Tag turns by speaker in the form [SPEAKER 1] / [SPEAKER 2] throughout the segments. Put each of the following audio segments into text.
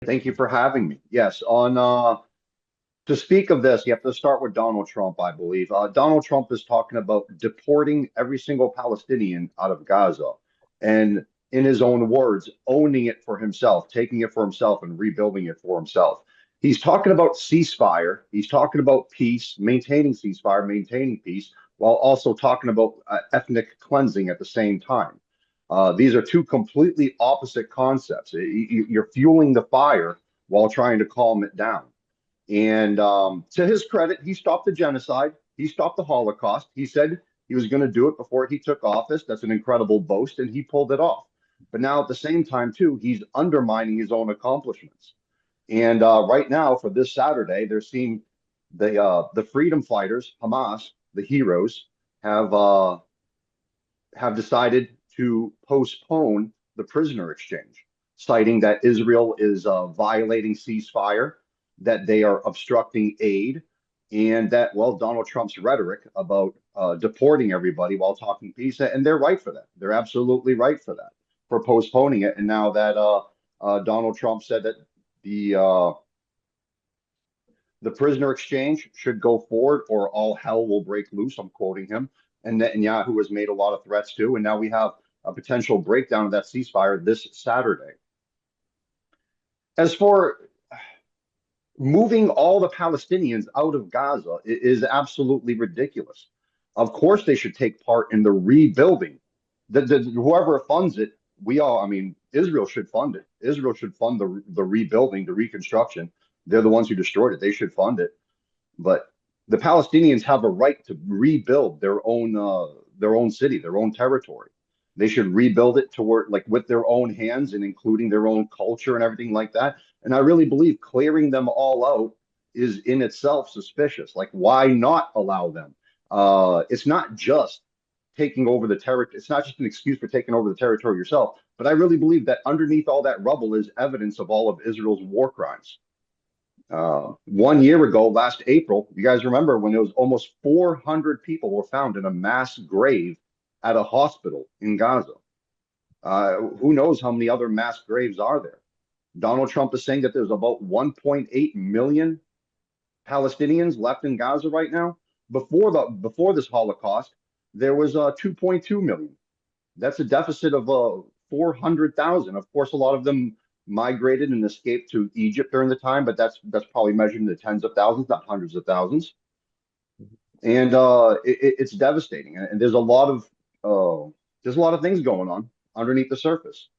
[SPEAKER 1] Thank you for having me. Yes, on to speak of this, you have to start with Donald Trump, I believe. Donald Trump is talking about deporting every single Palestinian out of Gaza, and in his own words, owning it for himself, taking it for himself, and rebuilding it for himself. He's talking about ceasefire. He's talking about peace, maintaining ceasefire, maintaining peace, while also talking about ethnic cleansing at the same time. These are two completely opposite concepts. You're fueling the fire while trying to calm it down. And to his credit, he stopped the genocide. He stopped the Holocaust. He said he was going to do it before he took office. That's an incredible boast, and he pulled it off. But now, at the same time, too, he's undermining his own accomplishments. And right now, for this Saturday, they're seeing the freedom fighters, Hamas, the heroes, have uh, have decided to postpone the prisoner exchange, citing that Israel is violating ceasefire, that they are obstructing aid, and that, well, Donald Trump's rhetoric about deporting everybody while talking peace, and they're right for that. They're absolutely right for that, for postponing it. And now that Donald Trump said that the uh, the prisoner exchange should go forward or all hell will break loose. I'm quoting him. And Netanyahu has made a lot of threats too. And now we have a potential breakdown of that ceasefire this Saturday. As for moving all the Palestinians out of Gaza is absolutely ridiculous. Of course, they should take part in the rebuilding. Whoever funds it, I mean, Israel should fund it. Israel should fund the rebuilding, the reconstruction. They're the ones who destroyed it. They should fund it. But the Palestinians have a right to rebuild their own city, their own territory. They should rebuild it to work like with their own hands and including their own culture and everything like that. And I really believe clearing them all out is in itself suspicious. Like, why not allow them? It's not just taking over the territory. It's not just an excuse for taking over the territory yourself. But I really believe that underneath all that rubble is evidence of all of Israel's war crimes. 1 year ago, last April, you guys remember when there was almost 400 people were found in a mass grave at a hospital in Gaza. Who knows how many other mass graves are there? Donald Trump is saying that there's about 1.8 million Palestinians left in Gaza right now. Before this Holocaust, there was 2.2 million. That's a deficit of 400,000. Of course, a lot of them migrated and escaped to Egypt during the time, but that's probably measured in the tens of thousands, not hundreds of thousands. And it's devastating. And there's a lot of things going on underneath the surface.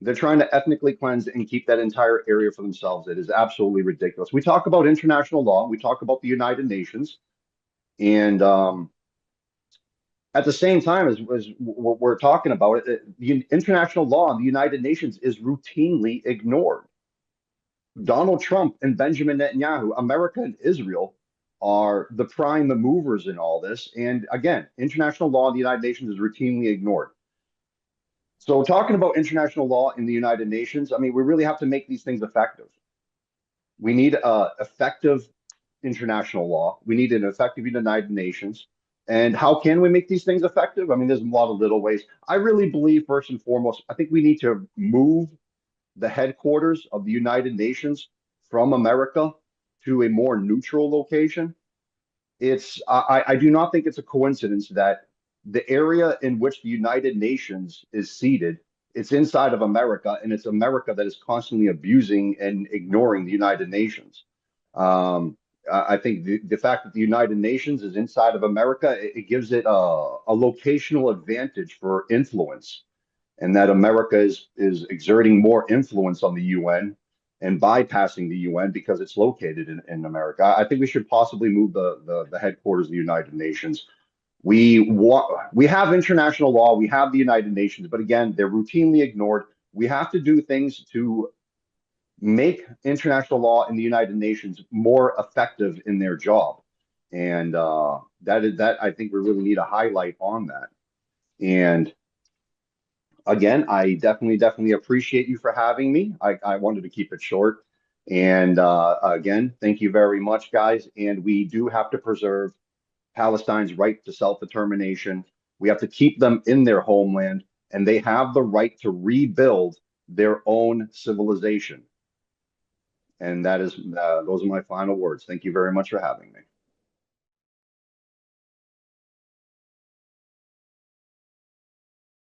[SPEAKER 1] They're trying to ethnically cleanse and keep that entire area for themselves. It is absolutely ridiculous. We talk about international law. We talk about the United Nations, and at the same time as we're talking about it, the international law and the United Nations is routinely ignored. Donald Trump and Benjamin Netanyahu, America and Israel are the prime movers in all this. And again, international law in the United Nations is routinely ignored. So, talking about international law in the United Nations, I mean, we really have to make these things effective. We need effective international law. We need an effective United Nations. And how can we make these things effective? I mean, there's a lot of little ways. I really believe, first and foremost, I think we need to move the headquarters of the United Nations from America to a more neutral location. I do not think it's a coincidence that the area in which the United Nations is seated, it's inside of America, and it's America that is constantly abusing and ignoring the United Nations. I think the fact that the United Nations is inside of America, it gives it a locational advantage for influence, and that America is exerting more influence on the UN and bypassing the UN because it's located in America. I think we should possibly move the headquarters of the United Nations. We have international law, we have the United Nations, but again, they're routinely ignored. We have to do things to make international law in the United Nations more effective in their job, and that I think we really need a highlight on that. And again, I definitely appreciate you for having me. I wanted to keep it short. And again, thank you very much, guys. And we do have to preserve Palestine's right to self-determination. We have to keep them in their homeland, and they have the right to rebuild their own civilization. And that is those are my final words. Thank you very much for having me.